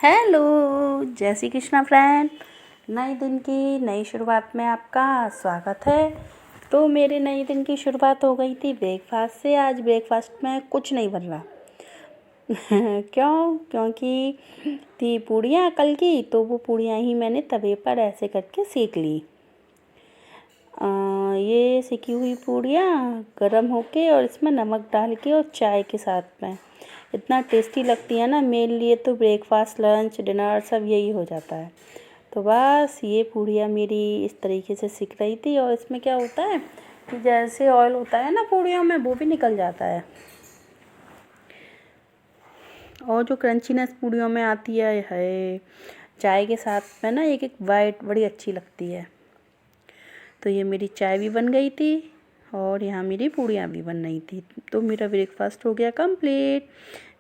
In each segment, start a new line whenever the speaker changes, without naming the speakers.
Hello, जय Shri Krishna friend. नए दिन की नई शुरुआत में आपका स्वागत है। तो मेरे नए दिन की शुरुआत हो गई थी ब्रेकफास्ट से। आज ब्रेकफास्ट में कुछ नहीं बन रहा। क्योंकि थी पूड़ियाँ कल की, तो वो पूड़ियाँ ही मैंने तवे पर ऐसे करके सेक ली। ये सेकी हुई पूड़ियाँ गरम होके और इसमें नमक डाल के और चाय के साथ में इतना टेस्टी लगती है ना। मेरे लिए तो ब्रेकफास्ट लंच डिनर सब यही हो जाता है। तो बस ये पूड़ियाँ मेरी इस तरीके से सिक रही थी। और इसमें क्या होता है कि जैसे ऑयल होता है ना पूड़ियों में, वो भी निकल जाता है। और जो क्रंचीनेस पूड़ियों में आती है चाय के साथ में ना, एक एक बाइट बड़ी अच्छी लगती है। तो ये मेरी चाय भी बन गई थी और यहाँ मेरी पूड़ियाँ भी बन रही थी। तो मेरा ब्रेकफास्ट हो गया कंप्लीट।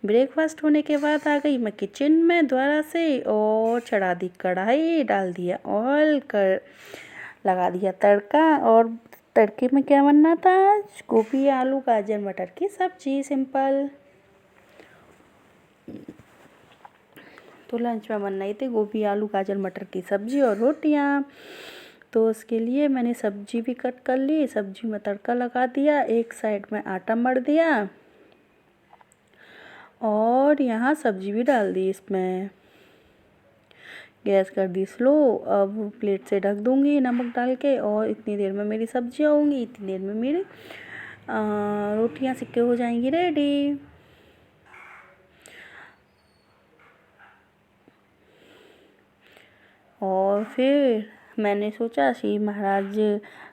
ब्रेकफास्ट होने के बाद आ गई मैं किचन में दोबारा से और चढ़ा दी कढ़ाई, डाल दिया ऑयल, कर लगा दिया तड़का। और तड़के में क्या बनना था आज? गोभी आलू गाजर मटर की सब्जी, सिंपल। तो लंच में बन रही थी गोभी आलू गाजर मटर की सब्जी और रोटियाँ। तो उसके लिए मैंने सब्जी भी कट कर ली, सब्जी में तड़का लगा दिया, एक साइड में आटा मढ़ दिया और यहाँ सब्जी भी डाल दी इसमें। गैस कर दी स्लो। अब प्लेट से ढक दूँगी नमक डाल के और इतनी देर में मेरी सब्जियाँ होंगी, इतनी देर में मेरी रोटियाँ सिक्के हो जाएंगी रेडी। और फिर मैंने सोचा श्री महाराज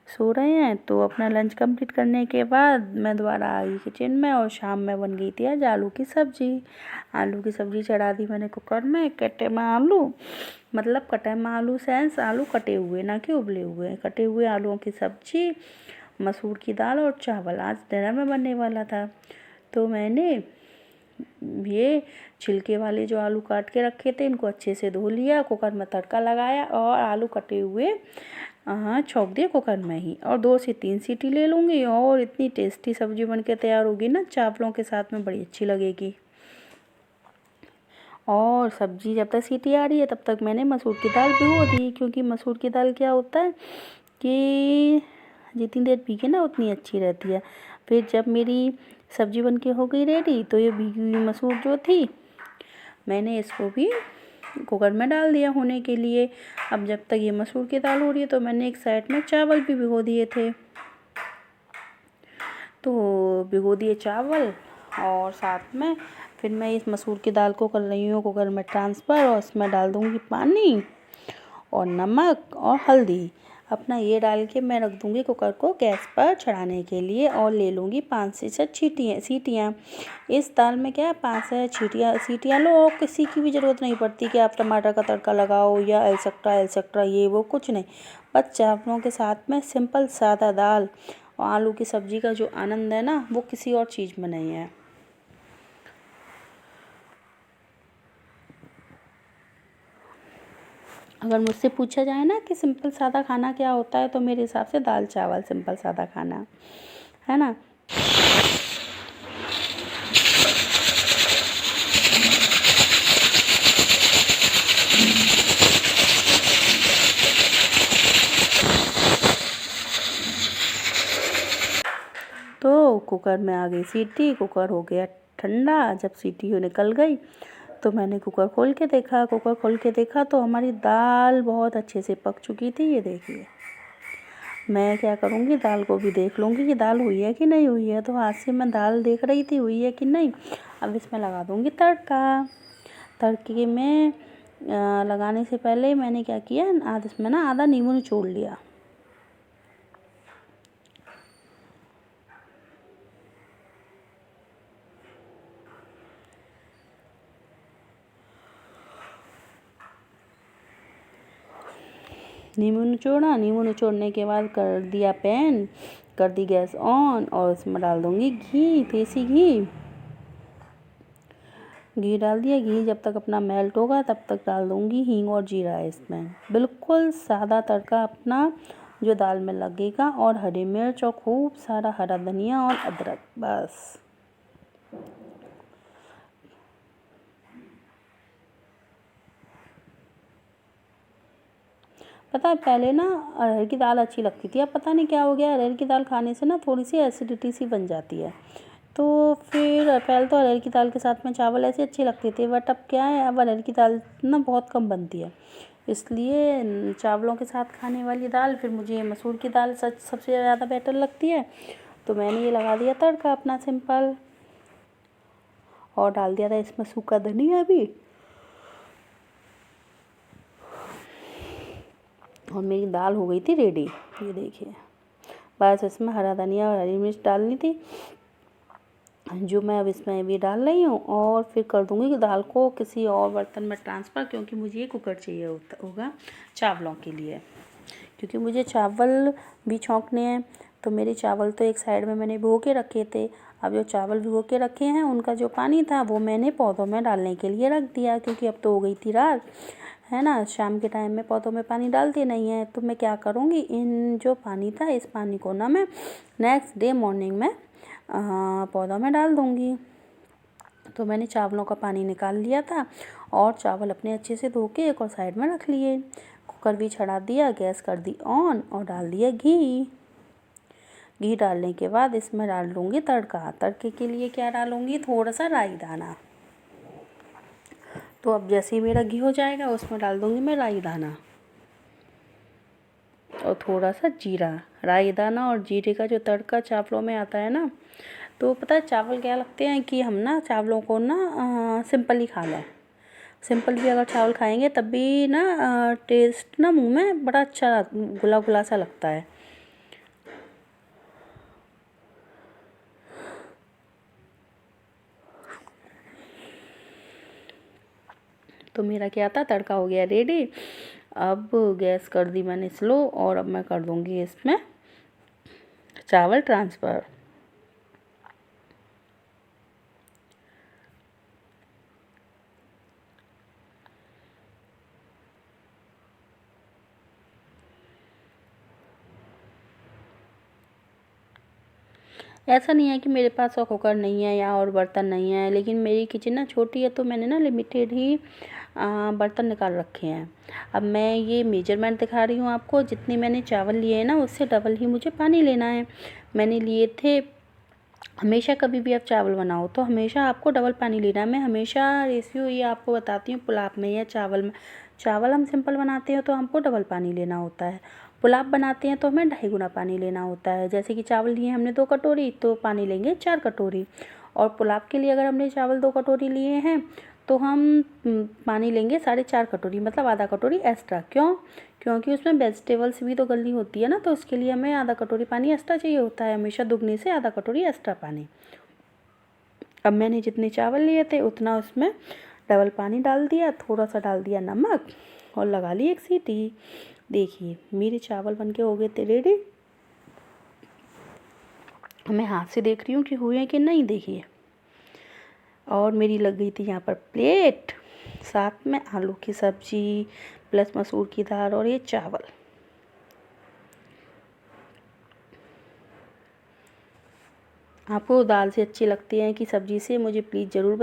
सो रहे हैं, तो अपना लंच कंप्लीट करने के बाद मैं दोबारा आ गई किचन में। और शाम में बन गई थी आज आलू की सब्ज़ी। आलू की सब्ज़ी चढ़ा दी मैंने कुकर में। कटे में आलू, मतलब कटे में आलू सेंस आलू कटे हुए, ना कि उबले हुए, कटे हुए आलूओं की सब्ज़ी, मसूर की दाल और चावल आज डिनर में बनने वाला था। तो मैंने ये छिलके वाले जो आलू काट के रखे थे इनको अच्छे से धो लिया, कुकर में तड़का लगाया और आलू कटे हुए छोंक दिए कुकर में ही। और 2 से 3 सीटी ले लूँगी और इतनी टेस्टी सब्ज़ी बन के तैयार होगी ना, चावलों के साथ में बड़ी अच्छी लगेगी। और सब्ज़ी जब तक सीटी आ रही है तब तक मैंने मसूर की दाल भिगो दी, क्योंकि मसूर की दाल क्या होता है कि जितनी देर भीगे ना उतनी अच्छी रहती है। फिर जब मेरी सब्ज़ी बन के हो गई रेडी, तो ये भीगी हुई मसूर जो थी मैंने इसको भी कुकर में डाल दिया होने के लिए। अब जब तक ये मसूर की दाल हो रही है तो मैंने एक साइड में चावल भी भिगो दिए थे। तो भिगो दिए चावल और साथ में फिर मैं इस मसूर की दाल को कर रही हूँ कुकर में ट्रांसफ़र। और इसमें डाल दूँगी पानी और नमक और हल्दी अपना ये डाल के मैं रख दूँगी कुकर को गैस पर चढ़ाने के लिए। और ले लूँगी 5 से 6 सीटियाँ। इस दाल में क्या है 5 से सीटियाँ लो और किसी की भी ज़रूरत नहीं पड़ती कि आप टमाटर का तड़का लगाओ या एल्सेक्ट्रा ये वो कुछ नहीं। बस चावलों के साथ में सिंपल सादा दाल और आलू की सब्ज़ी का जो आनंद है ना, वो किसी और चीज़ में नहीं है। अगर मुझसे पूछा जाए ना कि सिंपल सादा खाना क्या होता है, तो मेरे हिसाब से दाल चावल सिंपल सादा खाना है ना। तो कुकर में आ गई सीटी, कुकर हो गया ठंडा। जब सीटी हो निकल गई तो मैंने कुकर खोल के देखा तो हमारी दाल बहुत अच्छे से पक चुकी थी। ये देखिए, मैं क्या करूँगी, दाल को भी देख लूँगी कि दाल हुई है कि नहीं हुई है। तो हाथ से मैं दाल देख रही थी हुई है कि नहीं। अब इसमें लगा दूँगी तड़का। तड़के में लगाने से पहले मैंने क्या किया, आज इसमें ना आधा नींबू निचोड़ लिया। नींबू निचोड़ने के बाद कर दिया पैन, कर दी गैस ऑन और उसमें डाल दूँगी घी, देसी घी डाल दिया। घी जब तक अपना मेल्ट होगा तब तक डाल दूँगी हींग और जीरा इसमें। बिल्कुल सादा तड़का अपना जो दाल में लगेगा, और हरी मिर्च और खूब सारा हरा धनिया और अदरक, बस। पता है पहले ना अरहर की दाल अच्छी लगती थी, अब पता नहीं क्या हो गया, अरहर की दाल खाने से ना थोड़ी सी एसिडिटी सी बन जाती है। तो फिर पहले तो अरहर की दाल के साथ में चावल ऐसे अच्छे लगते थे, बट अब क्या है, अब अरहर की दाल ना बहुत कम बनती है, इसलिए चावलों के साथ खाने वाली दाल फिर मुझे मसूर की दाल सबसे ज़्यादा बेटर लगती है। तो मैंने ये लगा दिया तड़का अपना सिंपल, और डाल दिया था इसमें सूखा धनिया भी, और मेरी दाल हो गई थी रेडी। ये देखिए, बस इसमें हरा धनिया और हरी मिर्च डालनी थी, जो मैं अब इसमें भी डाल रही हूँ, और फिर कर दूँगी कि दाल को किसी और बर्तन में ट्रांसफ़र, क्योंकि मुझे ये कुकर चाहिए होगा चावलों के लिए, क्योंकि मुझे चावल भी छौंकने हैं। तो मेरे चावल तो एक साइड में मैंने भिगो के रखे थे, अब जो चावल भिगो के रखे हैं उनका जो पानी था वो मैंने पौधों में डालने के लिए रख दिया, क्योंकि अब तो हो गई थी रात, है ना, शाम के टाइम में पौधों में पानी डालते नहीं है। तो मैं क्या करूँगी, इन जो पानी था इस पानी को ना मैं नेक्स्ट डे मॉर्निंग में पौधों में डाल दूँगी। तो मैंने चावलों का पानी निकाल लिया था, और चावल अपने अच्छे से धो के एक और साइड में रख लिए। कुकर भी चढ़ा दिया, गैस कर दी ऑन, और डाल दिया घी। घी डालने के बाद इसमें डाल लूँगी तड़का। तड़के के लिए क्या डालूँगी, थोड़ा सा राई दाना। तो अब जैसे ही मेरा घी हो जाएगा उसमें डाल दूँगी मैं राई दाना, और थोड़ा सा जीरा। राई दाना और जीरे का जो तड़का चावलों में आता है ना, तो पता है चावल क्या लगते हैं कि हम ना चावलों को ना सिंपल ही खा लें। सिंपल भी अगर चावल खाएंगे तब भी ना टेस्ट ना मुंह में बड़ा अच्छा गुला गुला सा लगता है। तो मेरा क्या था, तड़का हो गया रेडी। अब गैस कर दी मैंने स्लो, और अब मैं कर दूंगी इसमें चावल ट्रांसफ़र। ऐसा नहीं है कि मेरे पास और कुकर नहीं है या और बर्तन नहीं है, लेकिन मेरी किचन ना छोटी है, तो मैंने ना लिमिटेड ही बर्तन निकाल रखे हैं। अब मैं ये मेजरमेंट दिखा रही हूँ आपको, जितने मैंने चावल लिए हैं ना उससे डबल ही मुझे पानी लेना है। मैंने लिए थे, हमेशा कभी भी आप चावल बनाओ तो हमेशा आपको डबल पानी लेना है। मैं हमेशा रेशियो ये आपको बताती हूँ, पुलाव में या चावल में। चावल हम सिंपल बनाते हैं तो हमको डबल पानी लेना होता है, पुलाव बनाते हैं तो हमें 2.5 गुना पानी लेना होता है। जैसे कि चावल लिए हमने 2 कटोरी, तो पानी लेंगे 4 कटोरी। और पुलाव के लिए अगर हमने चावल 2 कटोरी लिए हैं तो हम पानी लेंगे 4.5 कटोरी, मतलब आधा कटोरी एक्स्ट्रा। क्यों? क्योंकि उसमें वेजिटेबल्स भी तो गलनी होती है ना, तो उसके लिए हमें आधा कटोरी पानी एक्स्ट्रा चाहिए होता है, हमेशा दुगने से आधा कटोरी एक्स्ट्रा पानी। अब मैंने जितने चावल लिए थे उतना उसमें डबल पानी डाल दिया, थोड़ा सा डाल दिया नमक, और लगा ली एक सीटी। देखिए मेरे चावल बनके हो गए थे रेडी। मैं हाथ से देख रही हूँ कि हुए हैं कि नहीं, देखिए। और मेरी लग गई थी यहाँ पर प्लेट, साथ में आलू की सब्जी प्लस मसूर की दाल और ये चावल। आपको दाल से अच्छी लगती है कि सब्जी से, मुझे प्लीज़ ज़रूर